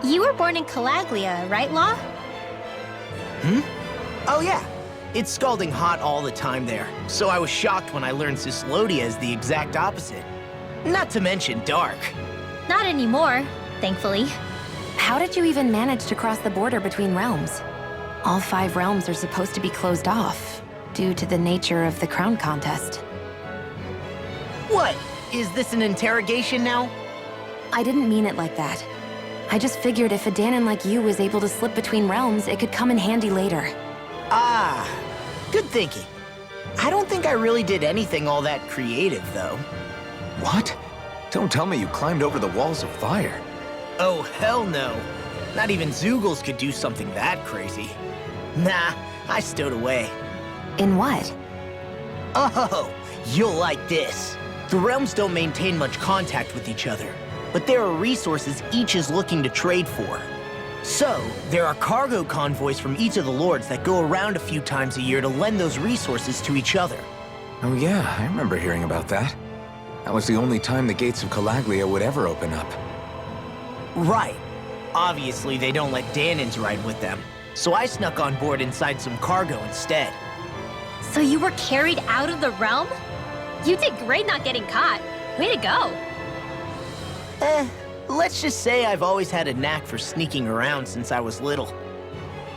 You were born in Calaglia, right, Law? Hmm? Oh yeah. It's scalding hot all the time there, so I was shocked when I learned Cyslodia is the exact opposite. Not to mention dark. Not anymore, thankfully. How did you even manage to cross the border between realms? All 5 realms are supposed to be closed off, due to the nature of the crown contest. What? Is this an interrogation now? I didn't mean it like that. I just figured if a Dahnan like you was able to slip between realms, it could come in handy later. Ah, good thinking. I don't think I really did anything all that creative, though. What? Don't tell me you climbed over the walls of fire. Oh, hell no. Not even Zoogles could do something that crazy. Nah, I stowed away. In what? Oh, you'll like this. The realms don't maintain much contact with each other, but there are resources each is looking to trade for. So, there are cargo convoys from each of the lords that go around a few times a year to lend those resources to each other. Oh yeah, I remember hearing about that. That was the only time the gates of Calaglia would ever open up. Right. Obviously, they don't let Dahnans ride with them, so I snuck on board inside some cargo instead. So you were carried out of the realm? You did great not getting caught. Way to go. Let's just say I've always had a knack for sneaking around since I was little.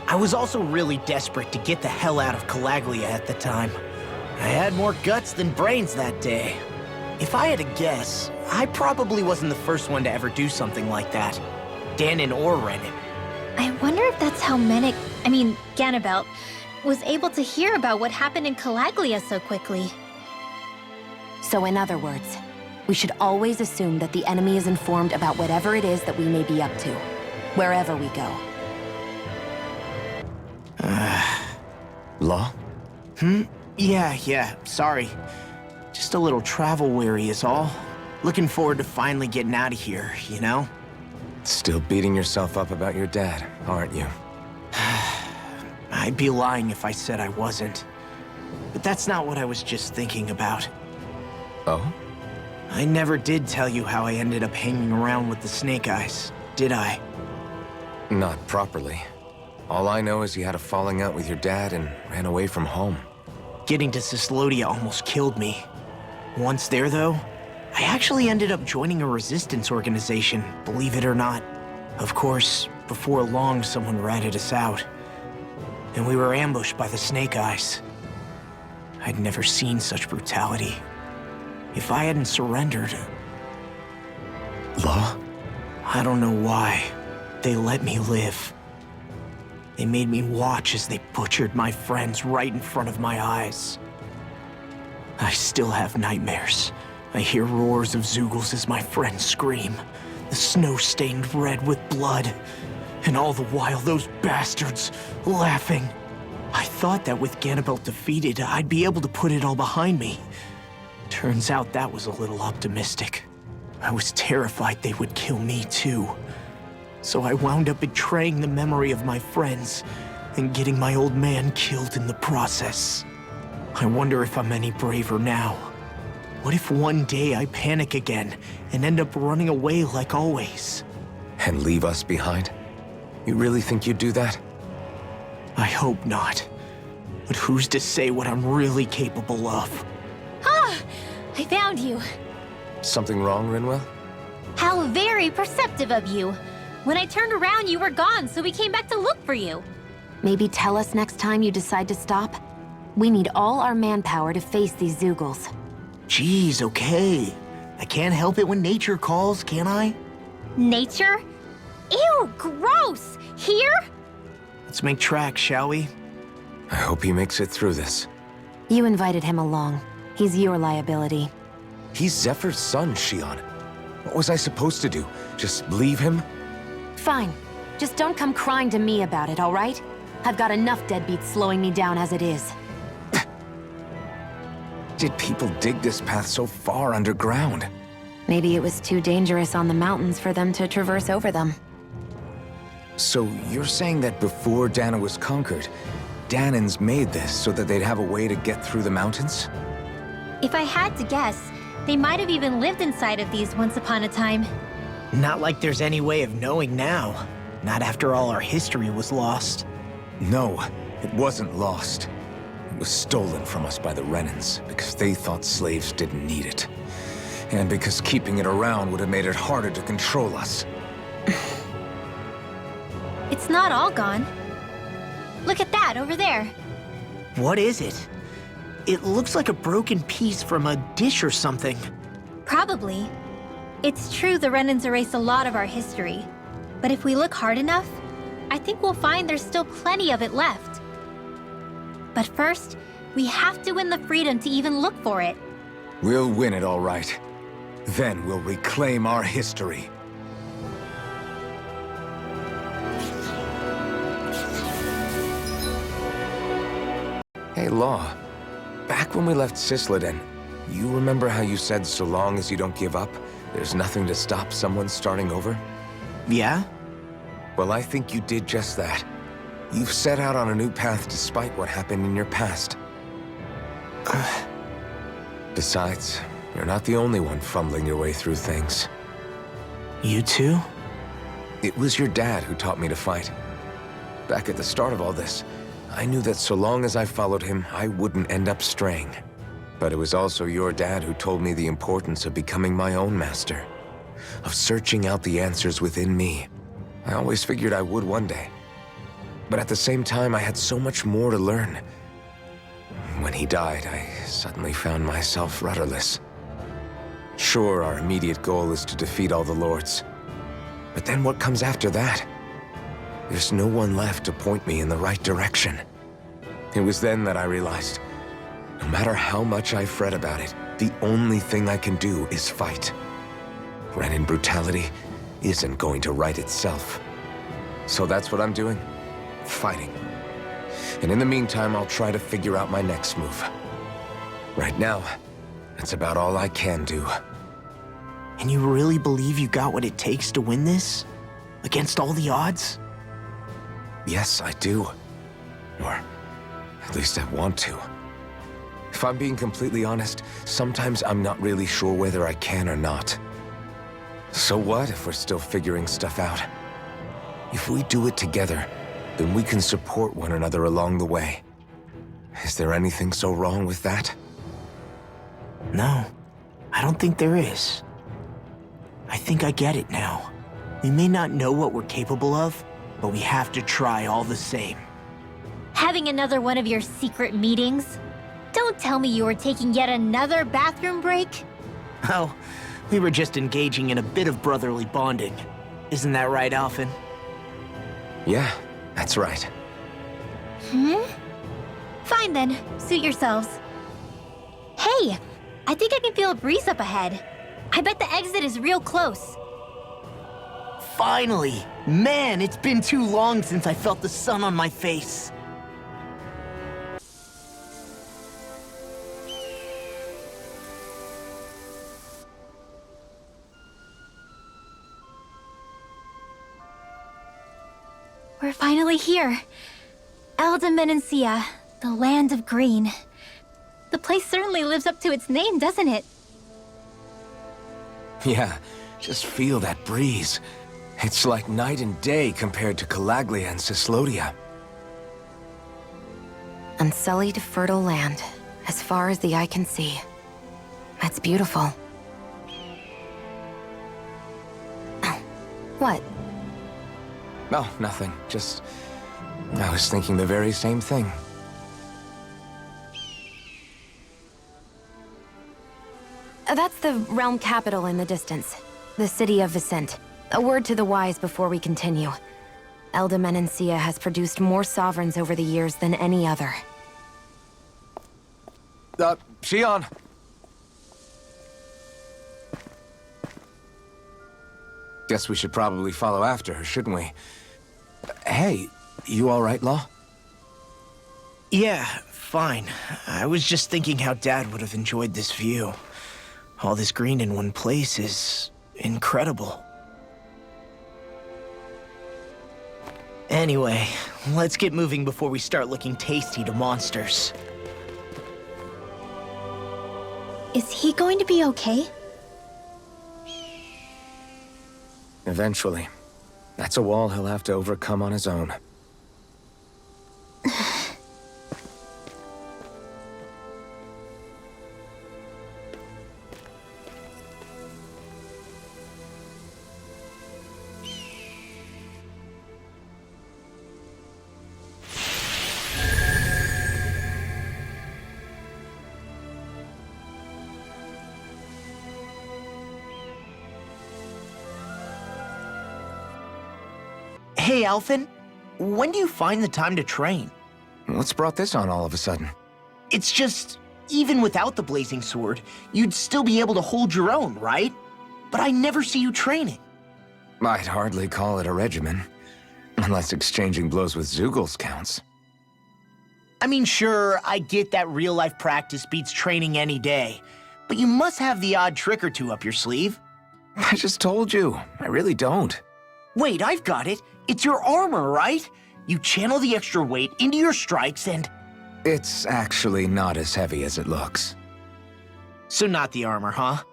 I was also really desperate to get the hell out of Calaglia at the time. I had more guts than brains that day. If I had to guess, I probably wasn't the first one to ever do something like that. Dahnan or Renan. I wonder if that's how Ganabelt, was able to hear about what happened in Calaglia so quickly. So in other words, we should always assume that the enemy is informed about whatever it is that we may be up to, wherever we go. Law? Yeah, sorry. Just a little travel weary is all. Looking forward to finally getting out of here, you know? Still beating yourself up about your dad, aren't you? I'd be lying if I said I wasn't. But that's not what I was just thinking about. Oh? I never did tell you how I ended up hanging around with the Snake Eyes, did I? Not properly. All I know is you had a falling out with your dad and ran away from home. Getting to Cyslodia almost killed me. Once there, though, I actually ended up joining a resistance organization, believe it or not. Of course, before long, someone ratted us out. And we were ambushed by the Snake Eyes. I'd never seen such brutality. If I hadn't surrendered... Law? I don't know why. They let me live. They made me watch as they butchered my friends right in front of my eyes. I still have nightmares. I hear roars of Zoogles as my friends scream. The snow stained red with blood. And all the while, those bastards laughing. I thought that with Ganabelt defeated, I'd be able to put it all behind me. Turns out that was a little optimistic. I was terrified they would kill me too. So I wound up betraying the memory of my friends and getting my old man killed in the process. I wonder if I'm any braver now. What if one day I panic again and end up running away like always? And leave us behind? You really think you'd do that? I hope not. But who's to say what I'm really capable of? Ah! I found you. Something wrong, Rinwell? How very perceptive of you. When I turned around, you were gone, so we came back to look for you. Maybe tell us next time you decide to stop? We need all our manpower to face these Zoogles. Jeez, okay. I can't help it when nature calls, can I? Nature? Ew, gross! Here? Let's make tracks, shall we? I hope he makes it through this. You invited him along. He's your liability. He's Zephyr's son, Shion. What was I supposed to do? Just leave him? Fine. Just don't come crying to me about it, all right? I've got enough deadbeats slowing me down as it is. Did people dig this path so far underground? Maybe it was too dangerous on the mountains for them to traverse over them. So you're saying that before Dahna was conquered, Dahnans made this so that they'd have a way to get through the mountains? If I had to guess, they might have even lived inside of these once upon a time. Not like there's any way of knowing now. Not after all our history was lost. No, it wasn't lost. It was stolen from us by the Renans because they thought slaves didn't need it. And because keeping it around would have made it harder to control us. It's not all gone. Look at that over there. What is it? It looks like a broken piece from a dish or something. Probably. It's true the Renans erased a lot of our history. But if we look hard enough, I think we'll find there's still plenty of it left. But first, we have to win the freedom to even look for it. We'll win it all right. Then we'll reclaim our history. Hey, Law. Back when we left Cisleden, you remember how you said so long as you don't give up, there's nothing to stop someone starting over? Yeah? Well, I think you did just that. You've set out on a new path despite what happened in your past. Besides, you're not the only one fumbling your way through things. You too? It was your dad who taught me to fight. Back at the start of all this, I knew that so long as I followed him, I wouldn't end up straying. But it was also your dad who told me the importance of becoming my own master, of searching out the answers within me. I always figured I would one day. But at the same time, I had so much more to learn. When he died, I suddenly found myself rudderless. Sure, our immediate goal is to defeat all the lords. But then what comes after that? There's no one left to point me in the right direction. It was then that I realized, no matter how much I fret about it, the only thing I can do is fight. Renan brutality isn't going to right itself. So that's what I'm doing. Fighting. And in the meantime, I'll try to figure out my next move. Right now, that's about all I can do. And you really believe you got what it takes to win this? Against all the odds? Yes, I do. Or at least I want to. If I'm being completely honest, sometimes I'm not really sure whether I can or not. So what if we're still figuring stuff out? If we do it together, then we can support one another along the way. Is there anything so wrong with that? No, I don't think there is. I think I get it now. We may not know what we're capable of, but we have to try all the same. Having another one of your secret meetings? Don't tell me you were taking yet another bathroom break? Oh, we were just engaging in a bit of brotherly bonding. Isn't that right, Alphen? Yeah, that's right. Fine then, suit yourselves. Hey, I think I can feel a breeze up ahead. I bet the exit is real close. Finally! Man, it's been too long since I felt the sun on my face. We're finally here. Menancia, the land of green. The place certainly lives up to its name, doesn't it? Yeah, just feel that breeze. It's like night and day compared to Calaglia and Cyslodia. Unsullied, fertile land, as far as the eye can see. That's beautiful. Oh, what? Oh, nothing. Just... I was thinking the very same thing. That's the realm capital in the distance. The city of Vicent. A word to the wise before we continue. Menancia has produced more sovereigns over the years than any other. Shion! Guess we should probably follow after her, shouldn't we? Hey, you all right, Law? Yeah, fine. I was just thinking how Dad would have enjoyed this view. All this green in one place is incredible. Anyway, let's get moving before we start looking tasty to monsters. Is he going to be okay? Eventually. That's a wall he'll have to overcome on his own. Hey, Alphen. When do you find the time to train? What's brought this on all of a sudden? It's just, even without the blazing sword, you'd still be able to hold your own, right? But I never see you training. I'd hardly call it a regimen. Unless exchanging blows with Zeugles counts. I mean, sure, I get that real-life practice beats training any day. But you must have the odd trick or two up your sleeve. I just told you, I really don't. Wait, I've got it. It's your armor, right? You channel the extra weight into your strikes and... It's actually not as heavy as it looks. So not the armor, huh?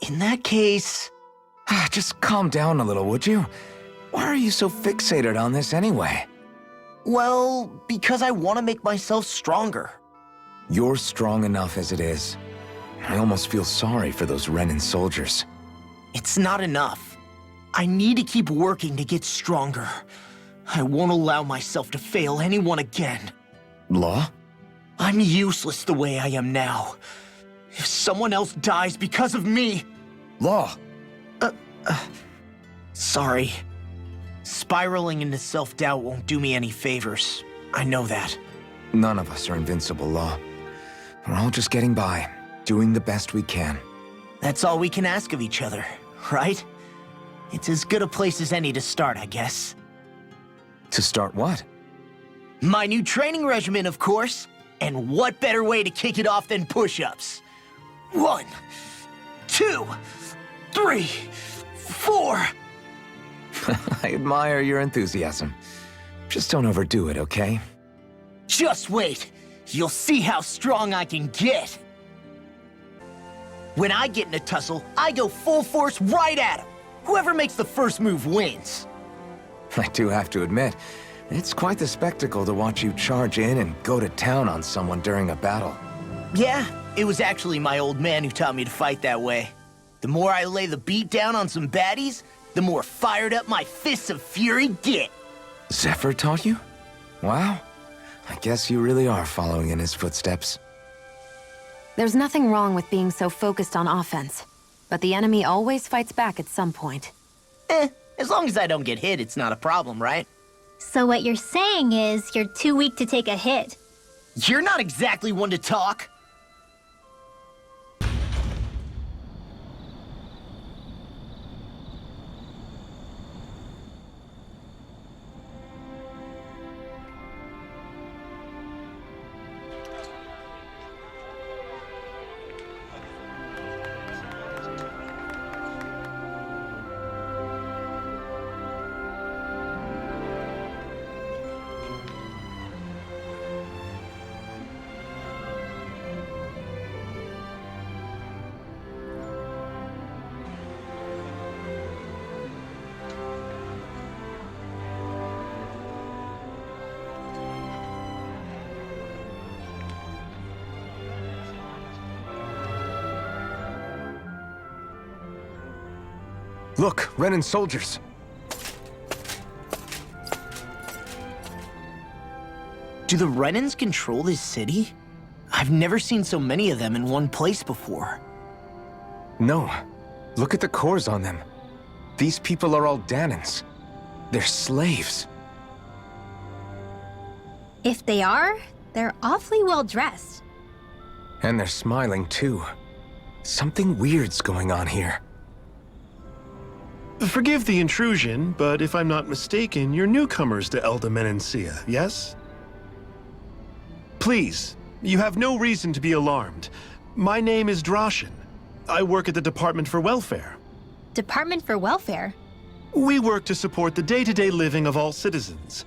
In that case... Just calm down a little, would you? Why are you so fixated on this anyway? Well, because I want to make myself stronger. You're strong enough as it is. I almost feel sorry for those Renan soldiers. It's not enough. I need to keep working to get stronger. I won't allow myself to fail anyone again. Law? I'm useless the way I am now. If someone else dies because of me... Law! Sorry. Spiraling into self-doubt won't do me any favors. I know that. None of us are invincible, Law. We're all just getting by, doing the best we can. That's all we can ask of each other, right? It's as good a place as any to start, I guess. To start what? My new training regimen, of course. And what better way to kick it off than push-ups? 1, 2, 3, 4... I admire your enthusiasm. Just don't overdo it, okay? Just wait. You'll see how strong I can get. When I get in a tussle, I go full force right at him. Whoever makes the first move wins. I do have to admit, it's quite the spectacle to watch you charge in and go to town on someone during a battle. Yeah, it was actually my old man who taught me to fight that way. The more I lay the beat down on some baddies, the more fired up my fists of fury get. Zephyr taught you? Wow. I guess you really are following in his footsteps. There's nothing wrong with being so focused on offense, but the enemy always fights back at some point. As long as I don't get hit, it's not a problem, right? So what you're saying is you're too weak to take a hit. You're not exactly one to talk. Look, Renan soldiers. Do the Renans control this city? I've never seen so many of them in one place before. No. Look at the cores on them. These people are all Dahnans. They're slaves. If they are, they're awfully well dressed. And they're smiling too. Something weird's going on here. Forgive the intrusion, but if I'm not mistaken, you're newcomers to Elda yes? Please, you have no reason to be alarmed. My name is Droshin. I work at the Department for Welfare. Department for Welfare? We work to support the day-to-day living of all citizens.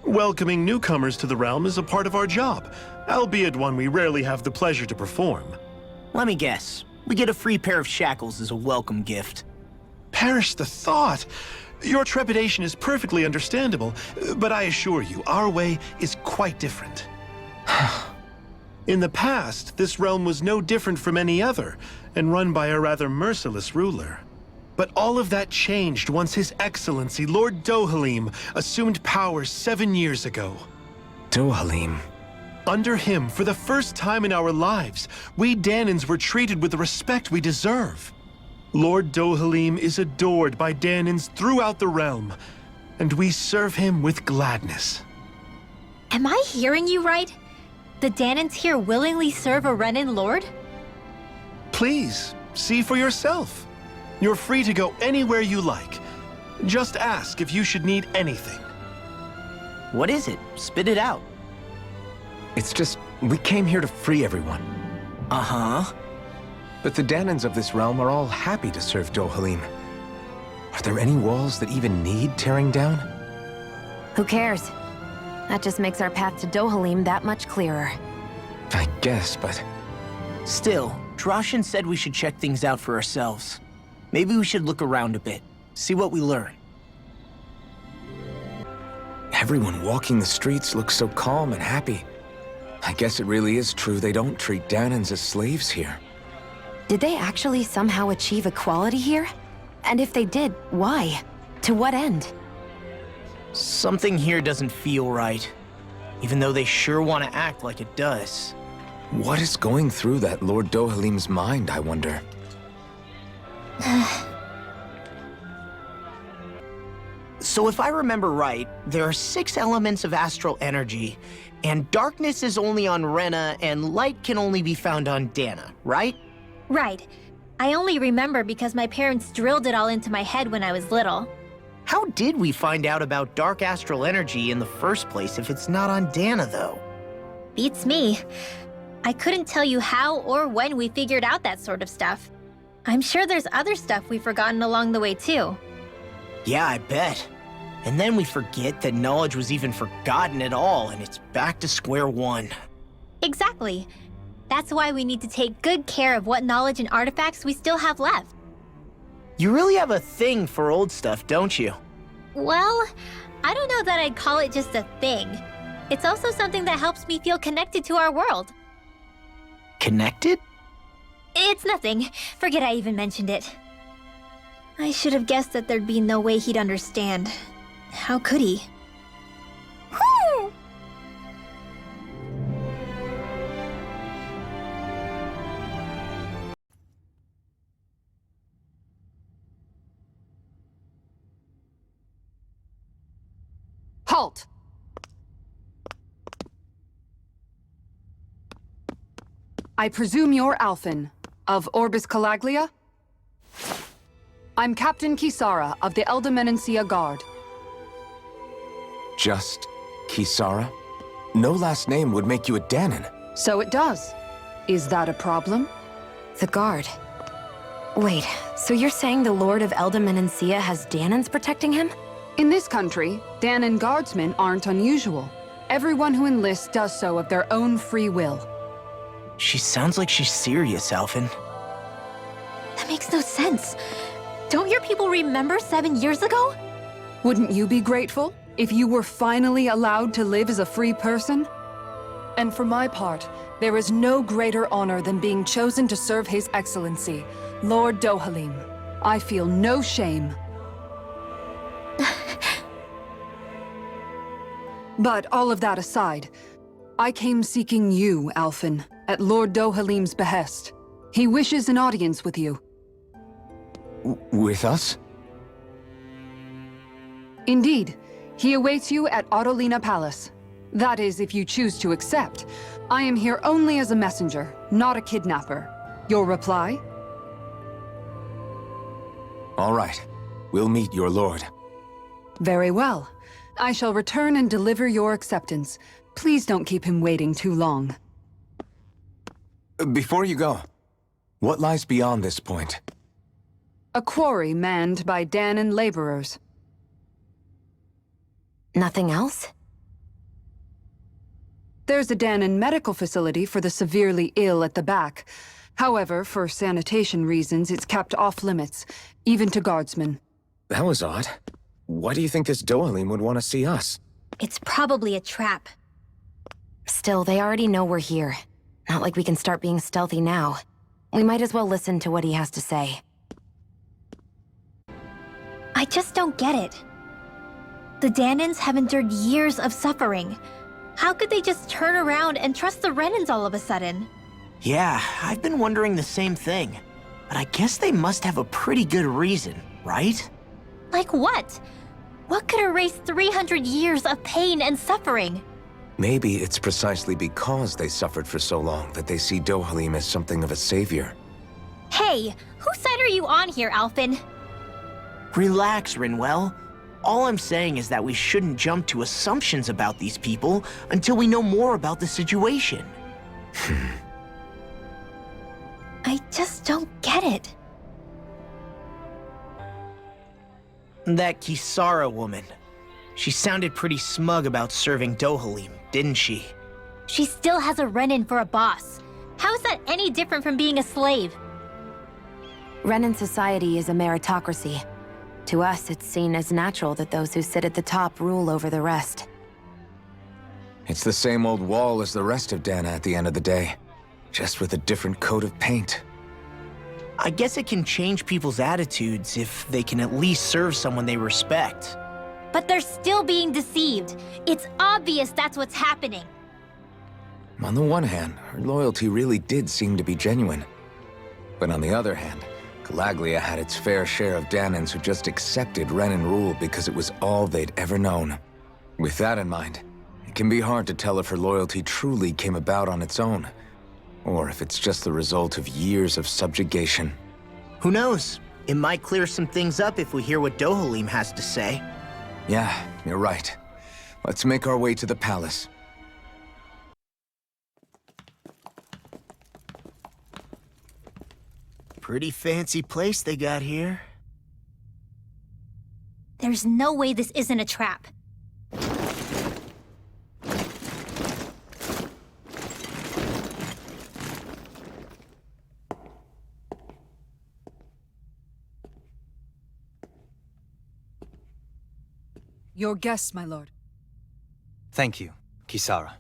Welcoming newcomers to the realm is a part of our job, albeit one we rarely have the pleasure to perform. Let me guess. We get a free pair of shackles as a welcome gift. Perish the thought! Your trepidation is perfectly understandable, but I assure you, our way is quite different. In the past, this realm was no different from any other, and run by a rather merciless ruler. But all of that changed once His Excellency, Lord Dohalim, assumed power 7 years ago. Dohalim. Under him, for the first time in our lives, we Dahnans were treated with the respect we deserve. Lord Dohalim is adored by Dahnans throughout the realm, and we serve him with gladness. Am I hearing you right? The Dahnans here willingly serve a Renan lord? Please, see for yourself. You're free to go anywhere you like. Just ask if you should need anything. What is it? Spit it out. It's just, we came here to free everyone. Uh-huh. But the Dahnans of this realm are all happy to serve Dohalim. Are there any walls that even need tearing down? Who cares? That just makes our path to Dohalim that much clearer. I guess, but... Still, Droshin said we should check things out for ourselves. Maybe we should look around a bit, see what we learn. Everyone walking the streets looks so calm and happy. I guess it really is true they don't treat Dahnans as slaves here. Did they actually somehow achieve equality here? And if they did, why? To what end? Something here doesn't feel right, even though they sure want to act like it does. What is going through that Lord Dohalim's mind, I wonder? So if I remember right, there are 6 elements of astral energy, and darkness is only on Rena, and light can only be found on Dahna, right? Right. I only remember because my parents drilled it all into my head when I was little. How did we find out about dark astral energy in the first place if it's not on Dahna, though? Beats me. I couldn't tell you how or when we figured out that sort of stuff. I'm sure there's other stuff we've forgotten along the way, too. Yeah, I bet. And then we forget that knowledge was even forgotten at all, and it's back to square one. Exactly. That's why we need to take good care of what knowledge and artifacts we still have left. You really have a thing for old stuff, don't you? Well, I don't know that I'd call it just a thing. It's also something that helps me feel connected to our world. Connected? It's nothing. Forget I even mentioned it. I should have guessed that there'd be no way he'd understand. How could he? Whew! Halt! I presume you're Alphen, of Orbis Calaglia? I'm Captain Kisara of the Menancia Guard. Just Kisara? No last name would make you a Dahnan. So it does. Is that a problem? The guard. Wait, so you're saying the Lord of Menancia has Dahnans protecting him? In this country, Dahnan guardsmen aren't unusual. Everyone who enlists does so of their own free will. She sounds like she's serious, Alphen. That makes no sense. Don't your people remember 7 years ago? Wouldn't you be grateful if you were finally allowed to live as a free person? And for my part, there is no greater honor than being chosen to serve His Excellency, Lord Dohalim. I feel no shame. But all of that aside, I came seeking you, Alphen, at Lord Dohalim's behest. He wishes an audience with you. With us? Indeed. He awaits you at Autolina Palace. That is, if you choose to accept. I am here only as a messenger, not a kidnapper. Your reply? All right. We'll meet your lord. Very well. I shall return and deliver your acceptance. Please don't keep him waiting too long. Before you go, what lies beyond this point? A quarry manned by Dahnan laborers. Nothing else? There's a Dahnan medical facility for the severely ill at the back. However, for sanitation reasons, it's kept off limits, even to guardsmen. That was odd. Why do you think this Dohalim would want to see us? It's probably a trap. Still, they already know we're here. Not like we can start being stealthy now. We might as well listen to what he has to say. I just don't get it. The Dahnans have endured years of suffering. How could they just turn around and trust the Renans all of a sudden? Yeah, I've been wondering the same thing. But I guess they must have a pretty good reason, right? Like what? What could erase 300 years of pain and suffering? Maybe it's precisely because they suffered for so long that they see Dohalim as something of a savior. Hey, whose side are you on here, Alphen? Relax, Rinwell. All I'm saying is that we shouldn't jump to assumptions about these people until we know more about the situation. I just don't get it. That Kisara woman. She sounded pretty smug about serving Dohalim, didn't she? She still has a Renan for a boss. How is that any different from being a slave? Renan society is a meritocracy. To us, it's seen as natural that those who sit at the top rule over the rest. It's the same old wall as the rest of Dahna at the end of the day, just with a different coat of paint. I guess it can change people's attitudes if they can at least serve someone they respect. But they're still being deceived. It's obvious that's what's happening. On the one hand, her loyalty really did seem to be genuine. But on the other hand, Calaglia had its fair share of Dahnans who just accepted Renan rule because it was all they'd ever known. With that in mind, it can be hard to tell if her loyalty truly came about on its own, or if it's just the result of years of subjugation. Who knows? It might clear some things up if we hear what Dohalim has to say. Yeah, you're right. Let's make our way to the palace. Pretty fancy place they got here. There's no way this isn't a trap. Your guests, my lord. Thank you, Kisara.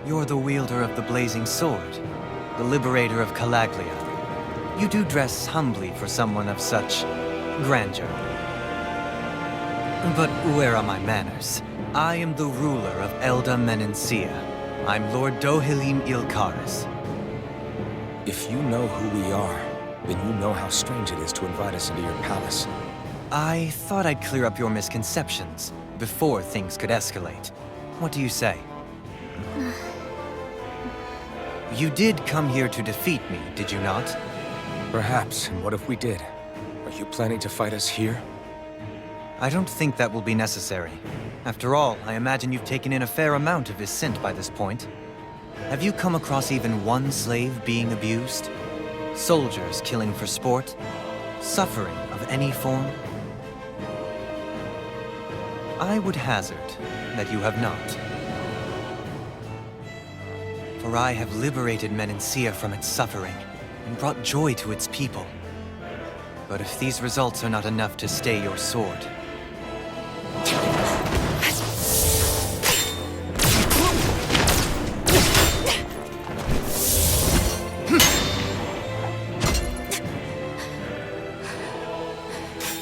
You're the wielder of the blazing sword, the liberator of Calaglia. You do dress humbly for someone of such grandeur. But where are my manners? I am the ruler of Elda Menancia. I'm Lord Dohalim Ilkaris. If you know who we are, then you know how strange it is to invite us into your palace. I thought I'd clear up your misconceptions before things could escalate. What do you say? You did come here to defeat me, did you not? Perhaps, and what if we did? Are you planning to fight us here? I don't think that will be necessary. After all, I imagine you've taken in a fair amount of his scent by this point. Have you come across even one slave being abused? Soldiers killing for sport? Suffering of any form? I would hazard that you have not. For I have liberated Menancia from its suffering and brought joy to its people. But if these results are not enough to stay your sword,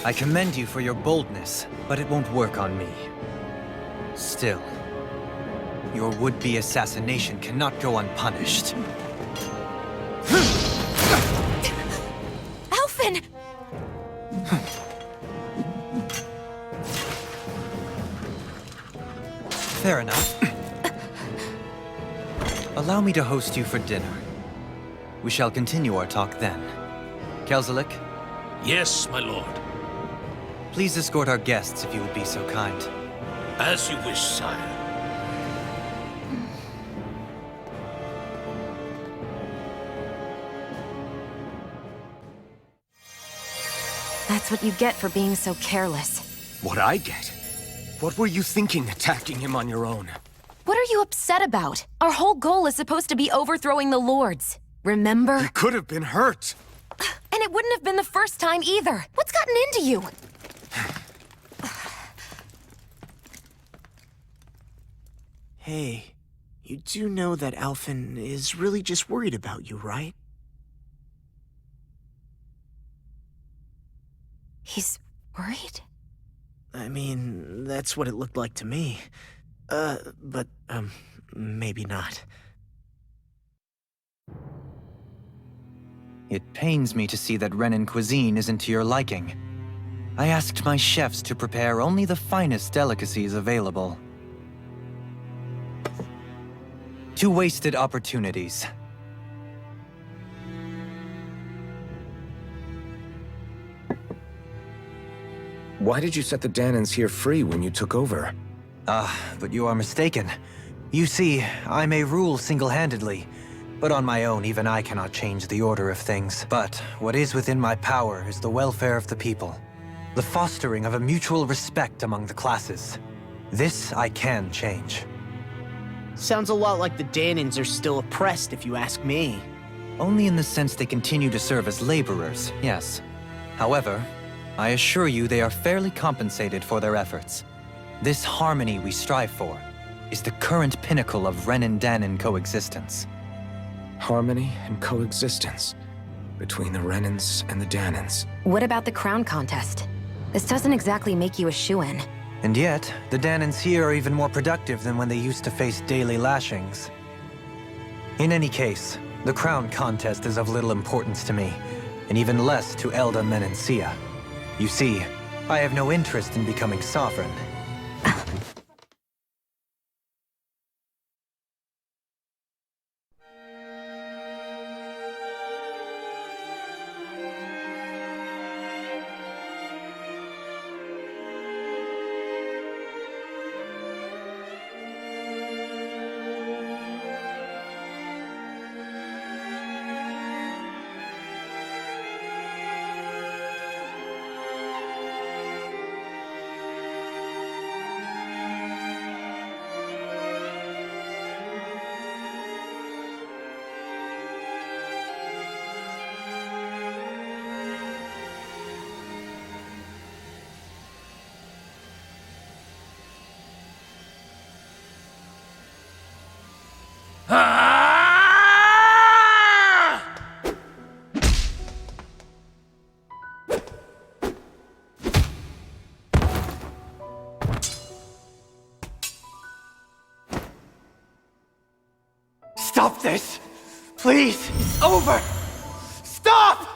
I commend you for your boldness, but it won't work on me. Still, your would-be assassination cannot go unpunished. Alphen! Fair enough. Allow me to host you for dinner. We shall continue our talk then. Kelzelik, Yes, my lord. please escort our guests if you would be so kind. As you wish, sire. That's what you get for being so careless. What I get? What were you thinking attacking him on your own? What are you upset about? Our whole goal is supposed to be overthrowing the Lords. Remember? He could have been hurt. And it wouldn't have been the first time either. What's gotten into you? Hey, you do know that Alphen is really just worried about you, right? He's worried? I mean, that's what it looked like to me. But maybe not. It pains me to see that Renan cuisine isn't to your liking. I asked my chefs to prepare only the finest delicacies available. 2 wasted opportunities. Why did you set the Dahnans here free when you took over? But you are mistaken. You see, I may rule single-handedly, but on my own, even I cannot change the order of things. But what is within my power is the welfare of the people, the fostering of a mutual respect among the classes. This I can change. Sounds a lot like the Dahnans are still oppressed, if you ask me. Only in the sense they continue to serve as laborers, yes. However, I assure you they are fairly compensated for their efforts. This harmony we strive for is the current pinnacle of Renan-Dahnan coexistence. Harmony and coexistence between the Renans and the Dahnans. What about the crown contest? This doesn't exactly make you a shoo-in. And yet, the Dahnans here are even more productive than when they used to face daily lashings. In any case, the crown contest is of little importance to me, and even less to Elda Menancia. You see, I have no interest in becoming sovereign. Stop this! Please! It's over! Stop!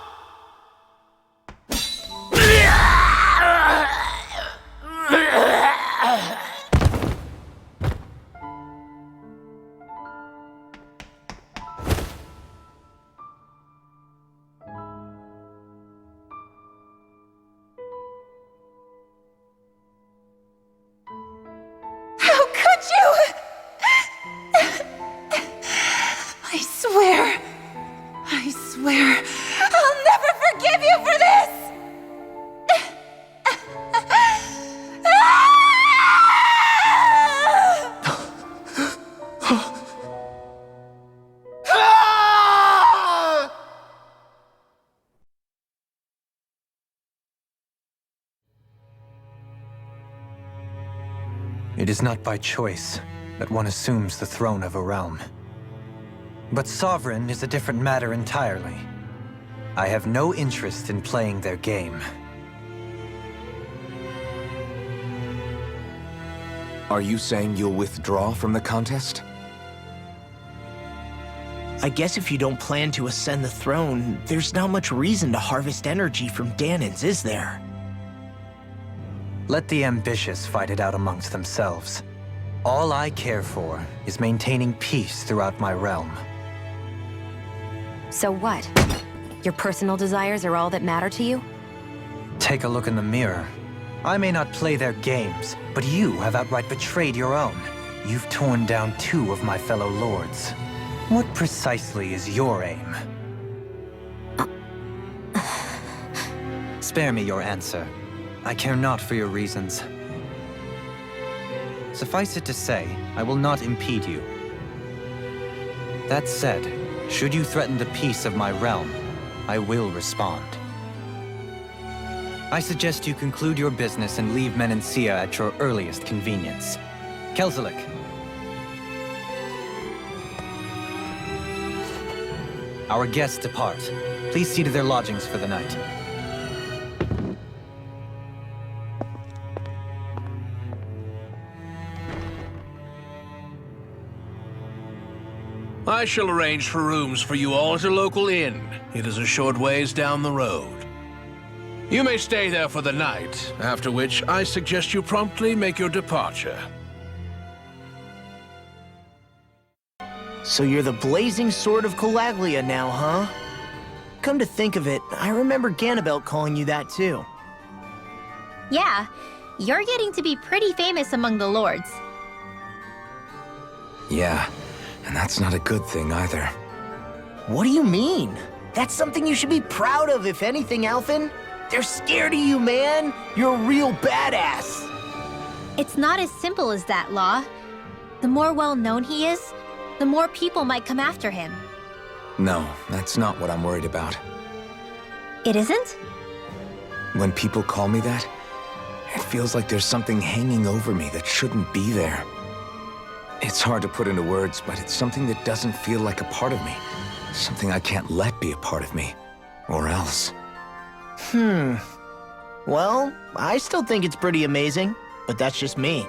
How could you? I swear, I'll never forgive you for this! It is not by choice that one assumes the throne of a realm. But sovereign is a different matter entirely. I have no interest in playing their game. Are you saying you'll withdraw from the contest? I guess if you don't plan to ascend the throne, there's not much reason to harvest energy from Dahnans, is there? Let the ambitious fight it out amongst themselves. All I care for is maintaining peace throughout my realm. So what? Your personal desires are all that matter to you? Take a look in the mirror. I may not play their games, but you have outright betrayed your own. You've torn down 2 of my fellow lords. What precisely is your aim? Spare me your answer. I care not for your reasons. Suffice it to say, I will not impede you. That said, should you threaten the peace of my realm, I will respond. I suggest you conclude your business and leave Menancia at your earliest convenience. Kelzelik. Our guests depart. Please see to their lodgings for the night. I shall arrange for rooms for you all at a local inn. It is a short ways down the road. You may stay there for the night, after which I suggest you promptly make your departure. So you're the blazing sword of Calaglia now, huh? Come to think of it, I remember Ganabelt calling you that too. Yeah, you're getting to be pretty famous among the lords. Yeah, and that's not a good thing either. What do you mean? That's something you should be proud of, if anything, Alphen. They're scared of you, man. You're a real badass. It's not as simple as that, Law. The more well-known he is, the more people might come after him. No, that's not what I'm worried about. It isn't? When people call me that, it feels like there's something hanging over me that shouldn't be there. It's hard to put into words, but it's something that doesn't feel like a part of me. Something I can't let be a part of me. Or else. Well, I still think it's pretty amazing, but that's just me.